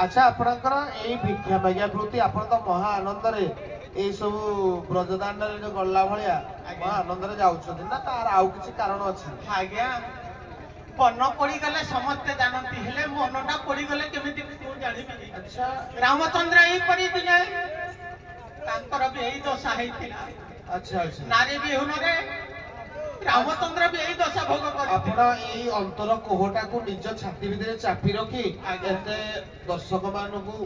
अच्छा आपणकर एई भिक्षा मागिया वृत्ति आपण तो महा आनंद रे एई सब ब्रजदांड रे जो गल्ला भलिया महा आनंद रे जाउछथि ना तार आउ किछि कारण अछि आज्ञा बन पड़ी गले समस्त जानती हेले मनटा पड़ी गले केमिति को जानिबि। अच्छा रामचंद्र एई पड़ी दिले तांकर भी एई दशा हेतिला। अच्छा अच्छा नारी बिहुन रे रामचंद्र भी एई दशा भोग कर आपण एई अंतर कोहटा को निज छाती भितरे चापी रखी एते दर्शक मानकु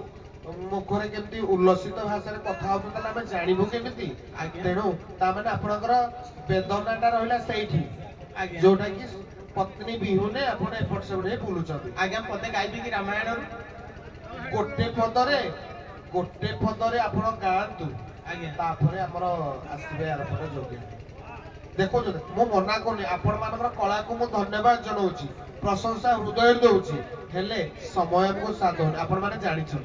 मुखरे केमती उल्लसित भाषा रे कथा होत तला हम जानिबो केमिति तेनु ता माने आपणकर वेदनाटा रहिला सेठी जोटा कि पत्नी बिहुने आपण एपट सेबडे बुलुचथि। आज्ञा पते गाइबी कि रामायण गोटे पदरे आपण गांतु आज्ञा तापरे हमर आसीबे यार परे जोगे देखो जो मो मना कोनी आपण मानकर कला को मो धन्यवाद जनाउची प्रशंसा हृदय दउची हेले समय को साधन आपण माने जानि छी।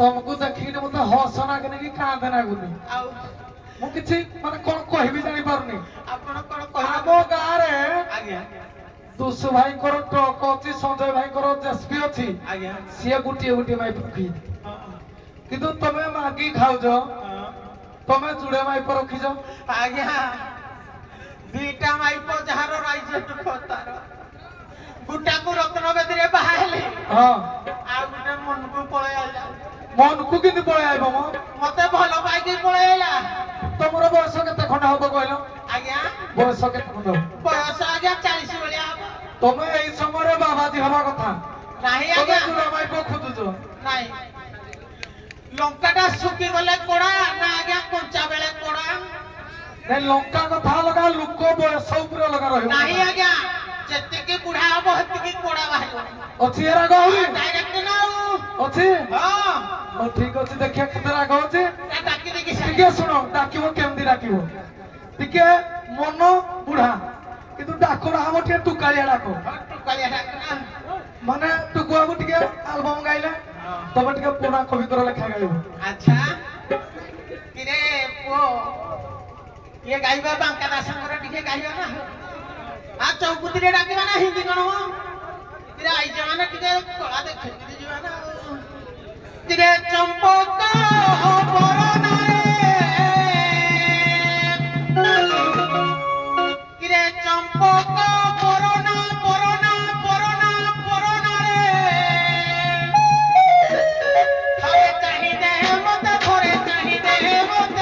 तुमको देखी मत हसना के नहीं कांदना गुनी मु किछि माने कोन कहबी जानि पारुनी आपण कोन कह आमो गारे आज्ञा दुसु भाई को ट्रक अछि संजय भाई को जेसपी अछि आज्ञा सिया गुटिए गुटिए माई रखी किंतु तमे मागी खाउ जो तमे जुड़े माई पर रखी जो आज्ञा दीटा माई पर जहारो राइजे दुख तार गुटा को रत्न बेदरे बाहेले हां आ गुटा मन को पळे आला मन को किंतु पळे आइबो मो मते भलो पाई के पळे आला तमरो बयस केते खंड होबो कहलो आज्ञा बयस केते खंड बयस आज्ञा 40 बलिया तमे एई समय रे बाबाजी हवा कथा नाही आज्ञा जुड़ा माई को खुदुजो नाही लंकाटा सुकी गले कोड़ा ना आज्ञा कंचा बेले कोड़ा नै लंका कथा लगा लुको बयस ऊपर लगा रहियो नाही आज्ञा जत्ते के बुढ़ा हबो हत्ते के कोड़ा बाहिर अछि एरा गौरी डायरेक्ट ना अछि हां ओ ठीक अछि देखिया केते राग होछि डाकी देखि टिके सुनो डाकिबो केमदी डाकिबो टिके मन बुढ़ा किंतु डाकोड़ा हम टिके टुकालिया डाको टुकालिया डाक माने टुकुआबो टिके एल्बम गाइले तब टिके पुरा कवितर लेखा गाइबो अच्छा किरे पो ये गाइबा बांका दासंगर टिके गाइबा ना आ चौकुती रे डाकिबा ना हिंदी कोन हो किरे आई जमाना टिके कला देखे जीवा ना किरे चंपक बरना किरे चंपक बरना बरना बरना बरना रे खाए चाहिए मत थोड़े चाहिए मत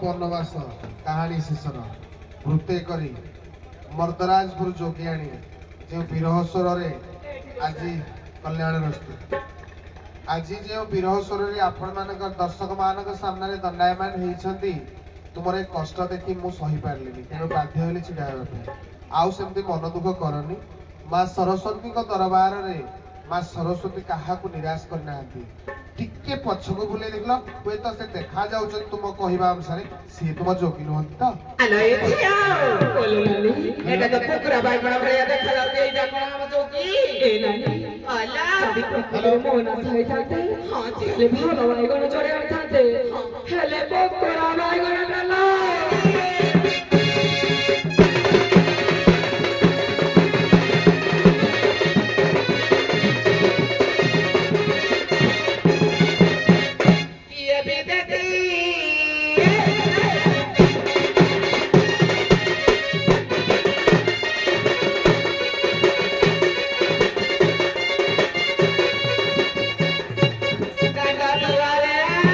ବନବାସ କାହାଣୀ ଶେଷର ବୃତ୍ତେ କରି ମର୍ଦ୍ଦରାଜପୁର ଯୋଗିଆଣୀ ଯେଉଁ ବିରହ ସ୍ୱରରେ ଆଜି କଲ୍ୟାଣରସ୍ତୁ ଆଜି ଯେଉଁ ବିରହ ସ୍ୱରରେ ଆପଣମାନଙ୍କ ଦର୍ଶକମାନଙ୍କ ସାମ୍ନାରେ ଦଣ୍ଡାୟମାନ ହେଇଛନ୍ତି ତୁମର ଏ କଷ୍ଟ ଦେଖି ମୁଁ ସହିପାରିଲିନି ତେଣୁ ବାଧ୍ୟ ହେଲି ଛିଡ଼ା ହେବା ପାଇଁ। ଆଉ ସେମିତି ମନ ଦୁଃଖ କରନି। ମା ସରସ୍ୱତୀଙ୍କ ଦରବାରରେ ମା ସରସ୍ୱତୀ କାହାକୁ ନିରାଶ କରିନାହାନ୍ତି। ଟିକେ ପଛକୁ ବୁଲେଇ ଦେଖିଲ ହୁଏତ ସେ ଦେଖା ଯାଉଛନ୍ତି ତୁମ କହିବା ଅନୁସାରେ ସିଏ ତୁମ ଯୋଗୀ ନୁହନ୍ତି ତ? ଆଲୋ ଏ ଝିଅ ବୋଲୁନାଲି ଏଟା ତ କୁକୁରା ବାଇଗଣ ଭଳିଆ ଦେଖାଯାଉଛି ଏଇଟା କଣ ଆମ ଯୋଗୀ? ଏ ନାନି ଆଲା ହ୍ୟାଲୋ ମୋ ନା ଥାଇଥାନ୍ତେ ହଁ ହେଲେ ଭଲ ବାଇଗଣ ଚଢ଼ି ଆଣିଥାନ୍ତେ ହେଲେ କୁକୁରା ବାଇଗଣ ନେଲା। Gandalware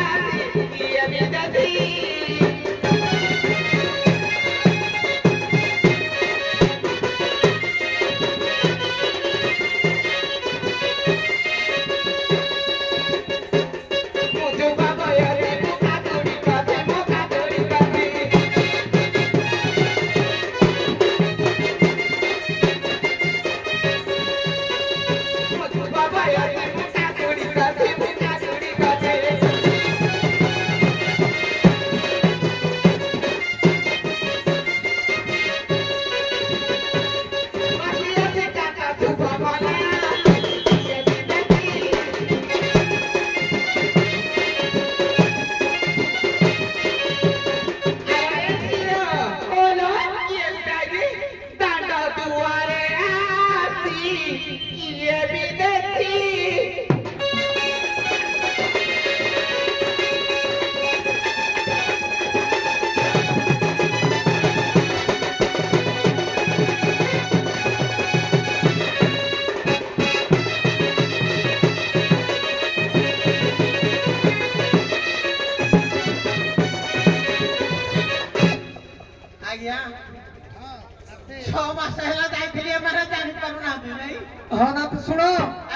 6 ମାସ ହେଲା ଯାଇଥିଲି ଏମାନେ ଜାଣି ପାରୁନାହାନ୍ତି ନାଇଁ ହଁ ନା ତ ଶୁଣ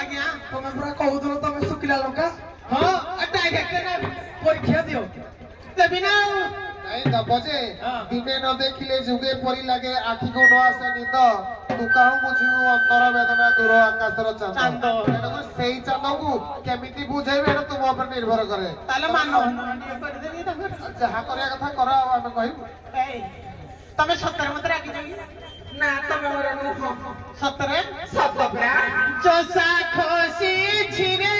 ଆଜ୍ଞା ତମେ ପୁରା କହୁଥିଲ ତମେ ଶୁଖିଲା ଲଙ୍କା ହଁ ଡାଇରେକ୍ଟ ନେବି ପରୀକ୍ଷା ଦିଅ ଦେବି ନା ଆଉ ନାଇଁ ଦବ ଯେ ଦିନେ ନ ଦେଖିଲେ ଯୁଗେ ପରି ଲାଗେ ଆଖିକୁ ନ ଆସେ ନିଦ ତୁ କାହୁଁ ବୁଝିବୁ ଅନ୍ତର ବେଦନା ଦୂର ଆକାଶର ଚାନ୍ଦ ଚାନ୍ଦ। ତେଣୁକରି ସେଇ ଚାନ୍ଦକୁ କେମିତି ବୁଝେଇବେ ଏଇଟା ତୁମ ଉପରେ ନିର୍ଭର କରେ ତାହେଲେ ମାନ ଟିକେ କରିଦେବି ତାଙ୍କର ଯାହା କରିବା କଥା କର ଆଉ ଆମେ କହିବୁ ଏଇ ତମେ ସତରେ ମତେ ରାଗିଛ କି ନା ତମେ ମୋର ନୁହଁ ସତରେ ସତ ପରା ଚଷା ଖସିଛି ରେ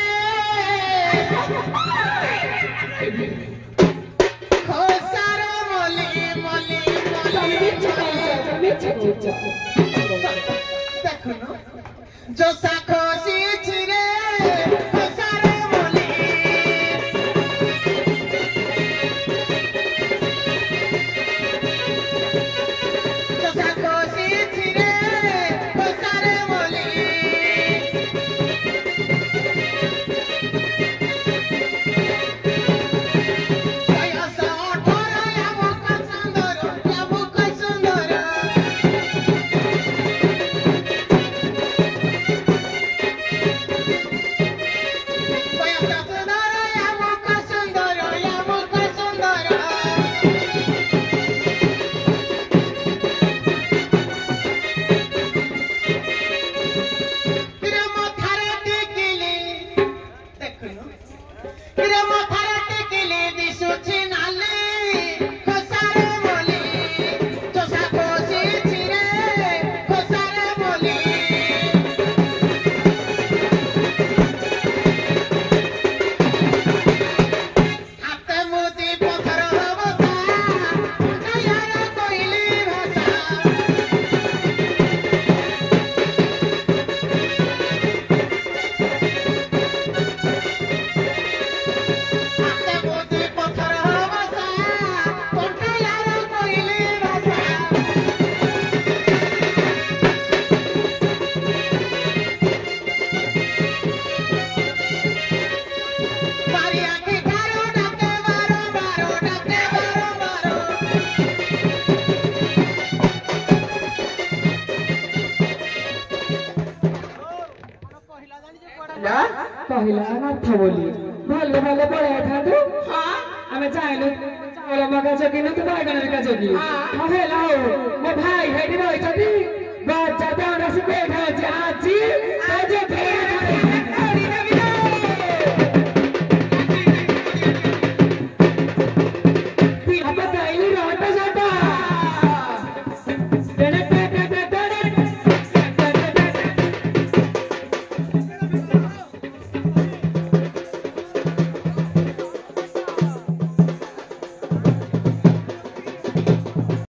ଖସାର ମଲି ମଲି ତମେ ମିଛ କହୁଛ ଦେଖୁନୁ ଚଷା ଖସିଛି ରେ ଖସାର ମଲି ଚଷା ଖସିଛି ରେ ଖସାର ମଲି ବୟସ 18 ଆମକୁ ସୁନ୍ଦର କହିଲା ନାଥ ବୋଲି ଭଲ ଭଲ ପଳେଇଥାନ୍ତୁ ଆମେ ଚାହିଁଲୁ ଚାଉଳ ମକା ଜଗିନୁ ତୁ ବାଇଗଣ ହେରିକା ଜଗି ହଁ ହେଲା ହଉ ମୋ ଭାଇ ହେଇଠି ରହିଛନ୍ତି ବାଜା ଦାଣ୍ଡ ସେ ବେଢ ଅଛି ଆଜି